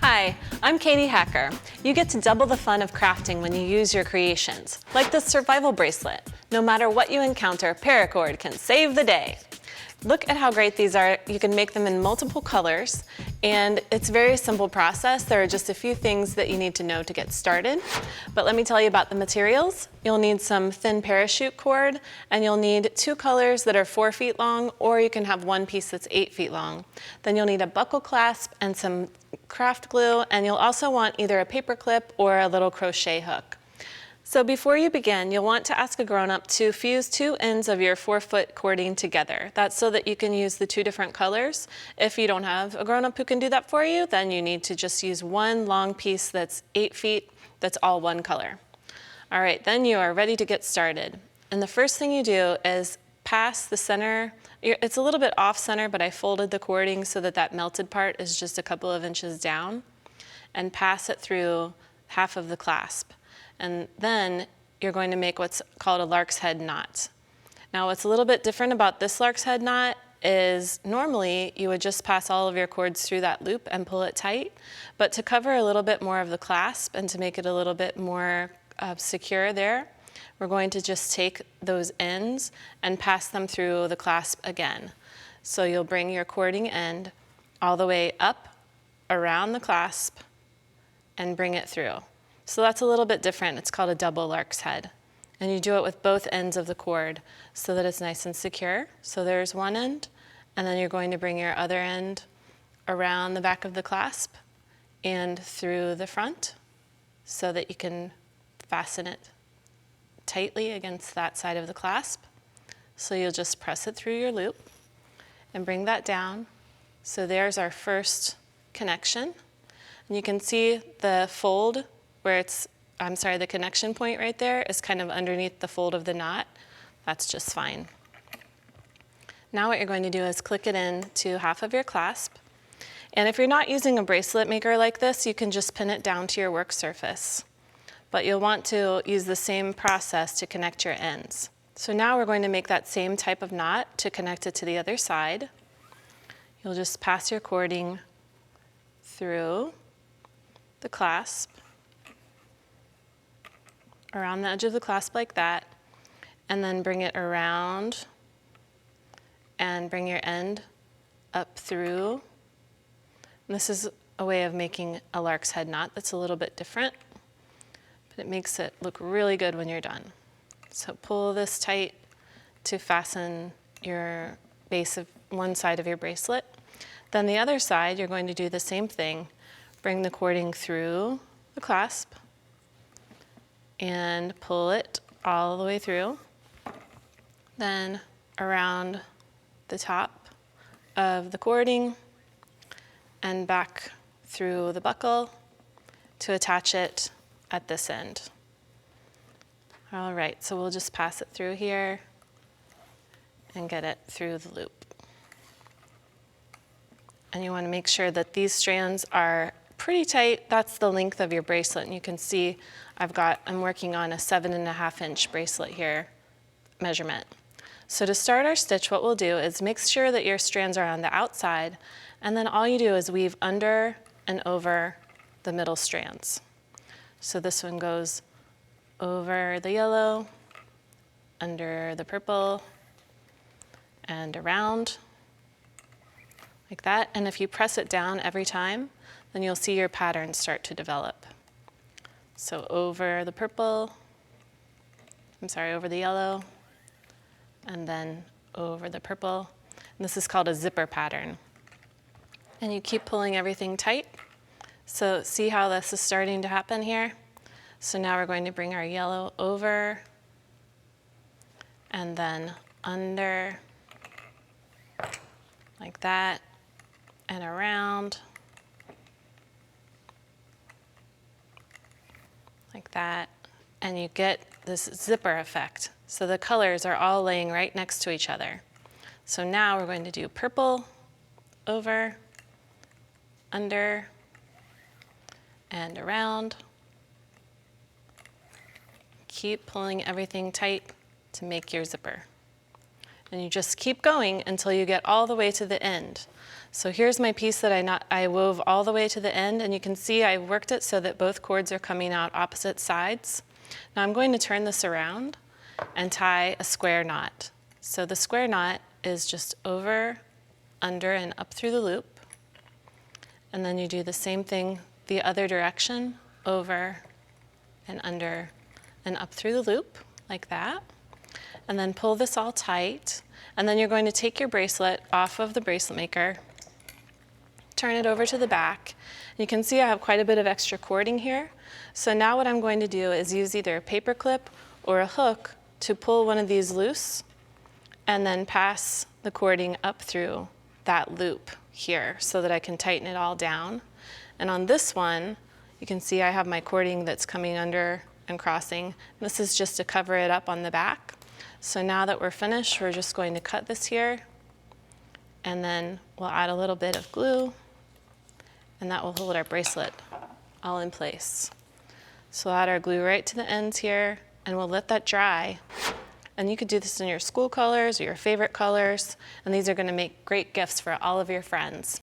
Hi, I'm Katie Hacker. You get to double the fun of crafting when you use your creations, like this survival bracelet. No matter what you encounter, paracord can save the day. Look at how great these are. You can make them in multiple colors, and it's a very simple process. There are just a few things that you need to know to get started. But let me tell you about the materials. You'll need some thin parachute cord, and you'll need 2 colors that are 4 feet long, or you can have one piece that's 8 feet long. Then you'll need a buckle clasp and some craft glue, and you'll also want either a paper clip or a little crochet hook. So before you begin, you'll want to ask a grown-up to fuse 2 ends of your 4-foot cording together. That's so that you can use the 2 different colors. If you don't have a grown-up who can do that for you, then you need to just use one long piece that's 8 feet, that's all one color. All right, then you are ready to get started. And the first thing you do is pass the center. It's a little bit off center, but I folded the cording so that that melted part is just a couple of inches down, and pass it through half of the clasp. And then you're going to make what's called a lark's head knot. Now, what's a little bit different about this lark's head knot is normally you would just pass all of your cords through that loop and pull it tight, but to cover a little bit more of the clasp and to make it a little bit more secure there, we're going to just take those ends and pass them through the clasp again. So you'll bring your cording end all the way up around the clasp and bring it through. So that's a little bit different. It's called a double lark's head. And you do it with both ends of the cord so that it's nice and secure. So there's one end, and then you're going to bring your other end around the back of the clasp and through the front so that you can fasten it tightly against that side of the clasp. So you'll just press it through your loop and bring that down. So there's our first connection. And you can see the fold where the connection point right there is kind of underneath the fold of the knot. That's just fine. Now what you're going to do is click it in to half of your clasp. And if you're not using a bracelet maker like this, you can just pin it down to your work surface. But you'll want to use the same process to connect your ends. So now we're going to make that same type of knot to connect it to the other side. You'll just pass your cording through the clasp, around the edge of the clasp like that, and then bring it around and bring your end up through. And this is a way of making a lark's head knot that's a little bit different, but it makes it look really good when you're done. So pull this tight to fasten your base of one side of your bracelet. Then the other side, you're going to do the same thing. Bring the cording through the clasp and pull it all the way through. Then around the top of the cording and back through the buckle to attach it at this end. All right, so we'll just pass it through here and get it through the loop. And you want to make sure that these strands are pretty tight. That's the length of your bracelet, and you can see I'm working on a 7.5-inch bracelet here measurement. So to start our stitch, what we'll do is make sure that your strands are on the outside, and then all you do is weave under and over the middle strands. So this one goes over the yellow, under the purple, and around like that. And if you press it down every time, then you'll see your pattern start to develop. So over the purple, over the yellow, and then over the purple. And this is called a zipper pattern. And you keep pulling everything tight. So see how this is starting to happen here? So now we're going to bring our yellow over, and then under, like that, and around, like that, and you get this zipper effect. So the colors are all laying right next to each other. So now we're going to do purple, over, under, and around. Keep pulling everything tight to make your zipper. And you just keep going until you get all the way to the end. So here's my piece that I wove all the way to the end, and you can see I worked it so that both cords are coming out opposite sides. Now I'm going to turn this around and tie a square knot. So the square knot is just over, under, and up through the loop. And then you do the same thing the other direction, over and under and up through the loop, like that. And then pull this all tight. And then you're going to take your bracelet off of the bracelet maker, turn it over to the back. You can see I have quite a bit of extra cording here. So now what I'm going to do is use either a paper clip or a hook to pull one of these loose and then pass the cording up through that loop here so that I can tighten it all down. And on this one, you can see I have my cording that's coming under and crossing. This is just to cover it up on the back. So now that we're finished, we're just going to cut this here, and then we'll add a little bit of glue, and that will hold our bracelet all in place. So we'll add our glue right to the ends here, and we'll let that dry. And you could do this in your school colors or your favorite colors, and these are going to make great gifts for all of your friends.